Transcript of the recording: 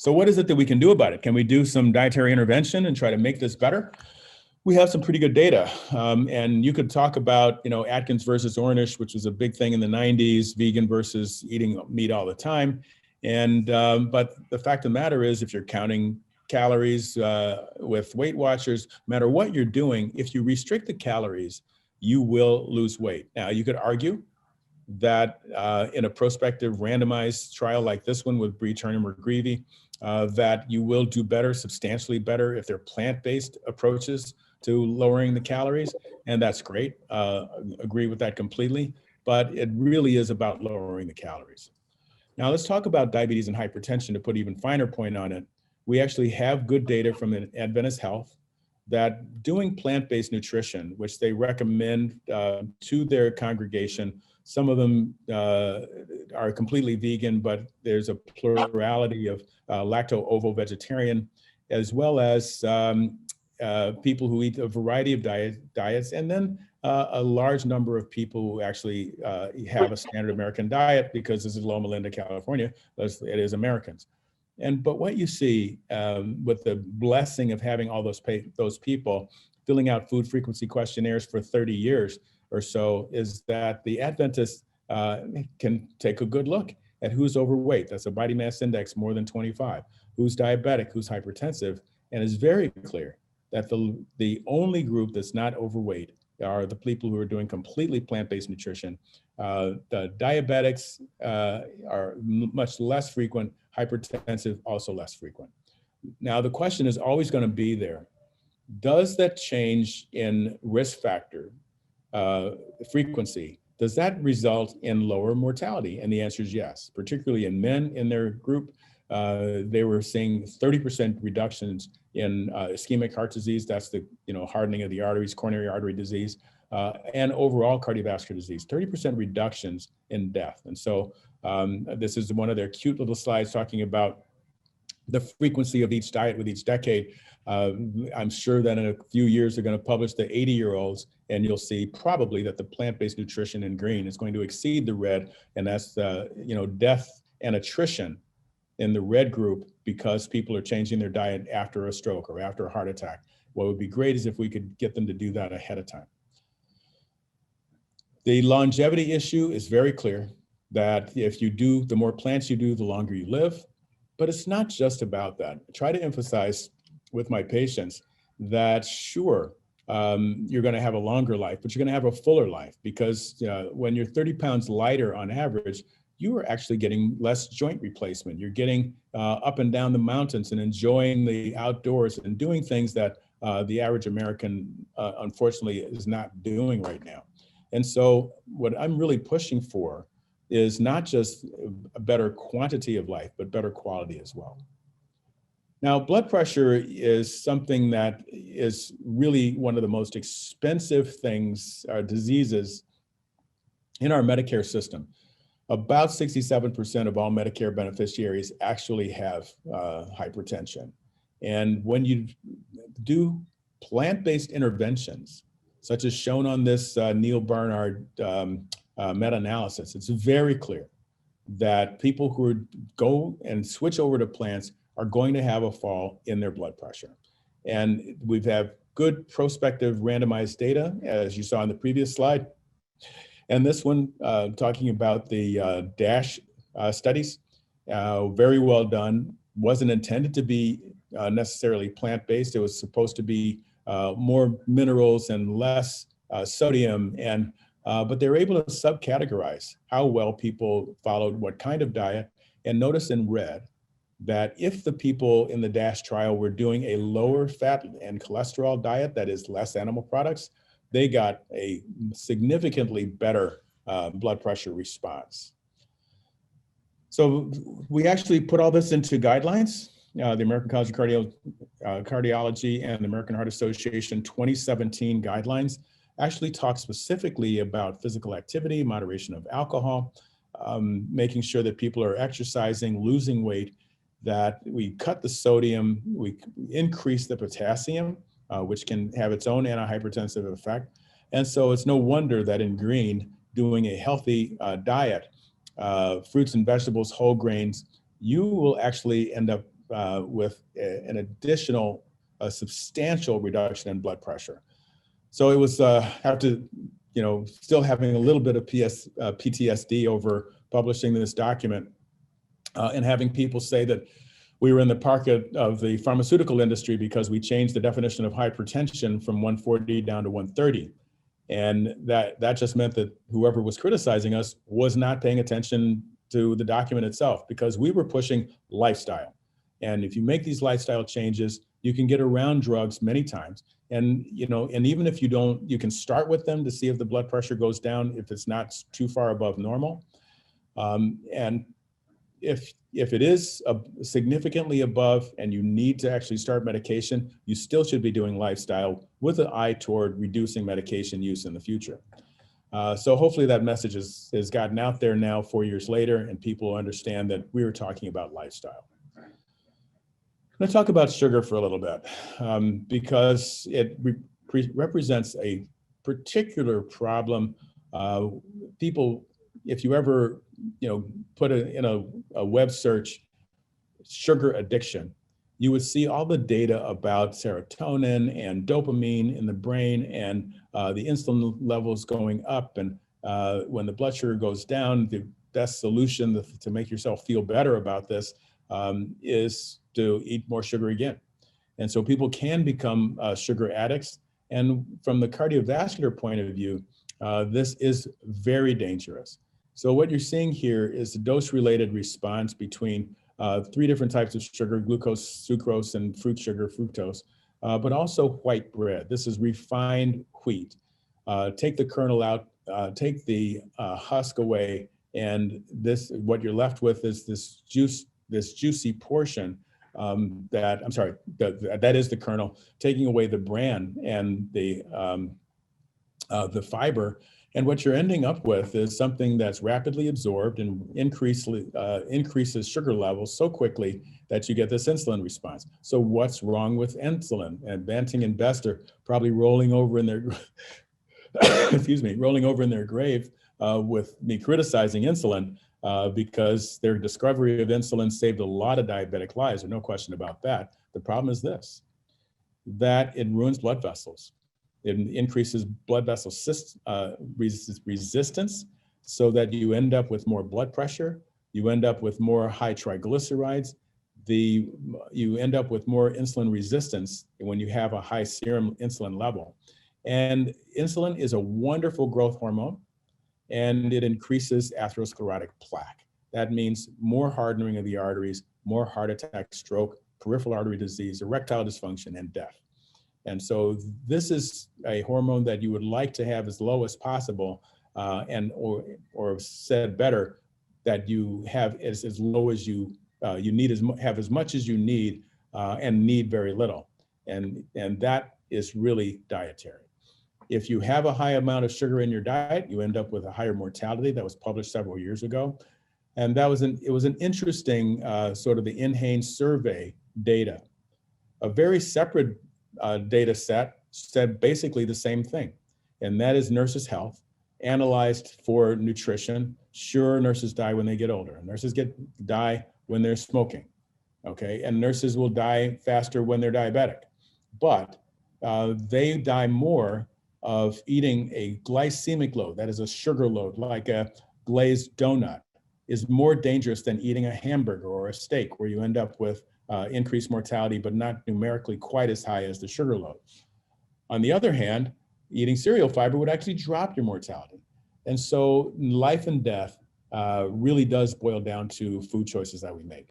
So what is it that we can do about it? Can we do some dietary intervention and try to make this better? We have some pretty good data. And you could talk about, Atkins versus Ornish, which was a big thing in the 90s, vegan versus eating meat all the time. And, but the fact of the matter is, if you're counting calories with Weight Watchers, no matter what you're doing, if you restrict the calories, you will lose weight. Now, you could argue that in a prospective randomized trial like this one with Bree Turner-McGreevy, that you will do better, substantially better, if they're plant-based approaches to lowering the calories, and that's great. Agree with that completely, but it really is about lowering the calories. Now let's talk about diabetes and hypertension to put even finer point on it. We actually have good data from Adventist Health that doing plant-based nutrition, which they recommend to their congregation, some of them are completely vegan, but there's a plurality of lacto-ovo vegetarian, as well as people who eat a variety of diets, and then a large number of people who actually have a standard American diet, because this is Loma Linda, California, it is Americans. But what you see with the blessing of having all those people filling out food frequency questionnaires for 30 years or so is that the Adventists can take a good look at who's overweight. That's a body mass index more than 25, who's diabetic, who's hypertensive, and it's very clear that the only group that's not overweight are the people who are doing completely plant-based nutrition. The diabetics are much less frequent, hypertensive also less frequent. Now the question is always going to be there. Does that change in risk factor frequency, does that result in lower mortality? And the answer is yes, particularly in men in their group. They were seeing 30% reductions in ischemic heart disease, that's the hardening of the arteries, coronary artery disease, and overall cardiovascular disease, 30% reductions in death. And so this is one of their cute little slides talking about the frequency of each diet with each decade. I'm sure that in a few years they're going to publish the 80-year-olds, and you'll see probably that the plant-based nutrition in green is going to exceed the red, and that's the death and attrition in the red group because people are changing their diet after a stroke or after a heart attack. What would be great is if we could get them to do that ahead of time. The longevity issue is very clear that if you do, the more plants you do, the longer you live. But it's not just about that. I try to emphasize with my patients that sure, you're going to have a longer life, but you're going to have a fuller life because when you're 30 pounds lighter on average, you are actually getting less joint replacement. You're getting up and down the mountains and enjoying the outdoors and doing things that the average American, unfortunately, is not doing right now. And so what I'm really pushing for is not just a better quantity of life, but better quality as well. Now, blood pressure is something that is really one of the most expensive things, diseases in our Medicare system. About 67% of all Medicare beneficiaries actually have hypertension. And when you do plant-based interventions, such as shown on this Neil Barnard meta-analysis, it's very clear that people who go and switch over to plants are going to have a fall in their blood pressure. And we've had good prospective randomized data, as you saw in the previous slide. And this one, talking about the DASH studies, very well done. Wasn't intended to be necessarily plant-based. It was supposed to be more minerals and less sodium, and but they were able to subcategorize how well people followed what kind of diet. And notice in red that if the people in the DASH trial were doing a lower fat and cholesterol diet, that is less animal products, they got a significantly better blood pressure response. So we actually put all this into guidelines. The American College of Cardiology and the American Heart Association 2017 guidelines actually talk specifically about physical activity, moderation of alcohol, making sure that people are exercising, losing weight, that we cut the sodium, we increase the potassium, which can have its own antihypertensive effect. And so it's no wonder that in green, doing a healthy diet, fruits and vegetables, whole grains, you will actually end up with an additional substantial reduction in blood pressure. So it was after, still having a little bit of PTSD over publishing this document and having people say that we were in the pocket of the pharmaceutical industry because we changed the definition of hypertension from 140 down to 130. And that just meant that whoever was criticizing us was not paying attention to the document itself, because we were pushing lifestyle. And if you make these lifestyle changes, you can get around drugs many times. And, and even if you don't, you can start with them to see if the blood pressure goes down, if it's not too far above normal. And if it is significantly above and you need to actually start medication, you still should be doing lifestyle with an eye toward reducing medication use in the future. So hopefully that message has gotten out there now 4 years later, and people understand that we were talking about lifestyle. I'm going to talk about sugar for a little bit because it represents a particular problem. People, if you ever put in a web search, sugar addiction, you would see all the data about serotonin and dopamine in the brain and the insulin levels going up. And when the blood sugar goes down, the best solution to make yourself feel better about this is to eat more sugar again. And so people can become sugar addicts. And from the cardiovascular point of view, this is very dangerous. So what you're seeing here is the dose-related response between 3 different types of sugar: glucose, sucrose, and fruit sugar, fructose, but also white bread. This is refined wheat. Take the kernel out, take the husk away, and what you're left with is this juicy portion that is the kernel, taking away the bran and the fiber. And what you're ending up with is something that's rapidly absorbed and increases sugar levels so quickly that you get this insulin response. So what's wrong with insulin? And Banting and Best are probably rolling over in their rolling over in their grave with me criticizing insulin because their discovery of insulin saved a lot of diabetic lives. There's no question about that. The problem is this, that it ruins blood vessels. It increases blood vessel resistance so that you end up with more blood pressure. You end up with more high triglycerides. You end up with more insulin resistance when you have a high serum insulin level. And insulin is a wonderful growth hormone, and it increases atherosclerotic plaque. That means more hardening of the arteries, more heart attack, stroke, peripheral artery disease, erectile dysfunction, and death. And so this is a hormone that you would like to have as low as possible, or said better, that you have as low as you need, have as much as you need, and need very little. And that is really dietary. If you have a high amount of sugar in your diet, you end up with a higher mortality. That was published several years ago. And it was an interesting sort of the NHANES survey data. A very separate data set said basically the same thing, and that is nurses' health analyzed for nutrition. Sure, nurses die when they get older. Nurses die when they're smoking, okay? And nurses will die faster when they're diabetic, but they die more of eating a glycemic load, that is a sugar load, like a glazed donut, is more dangerous than eating a hamburger or a steak, where you end up with increased mortality, but not numerically quite as high as the sugar load. On the other hand, eating cereal fiber would actually drop your mortality. And so life and death really does boil down to food choices that we make.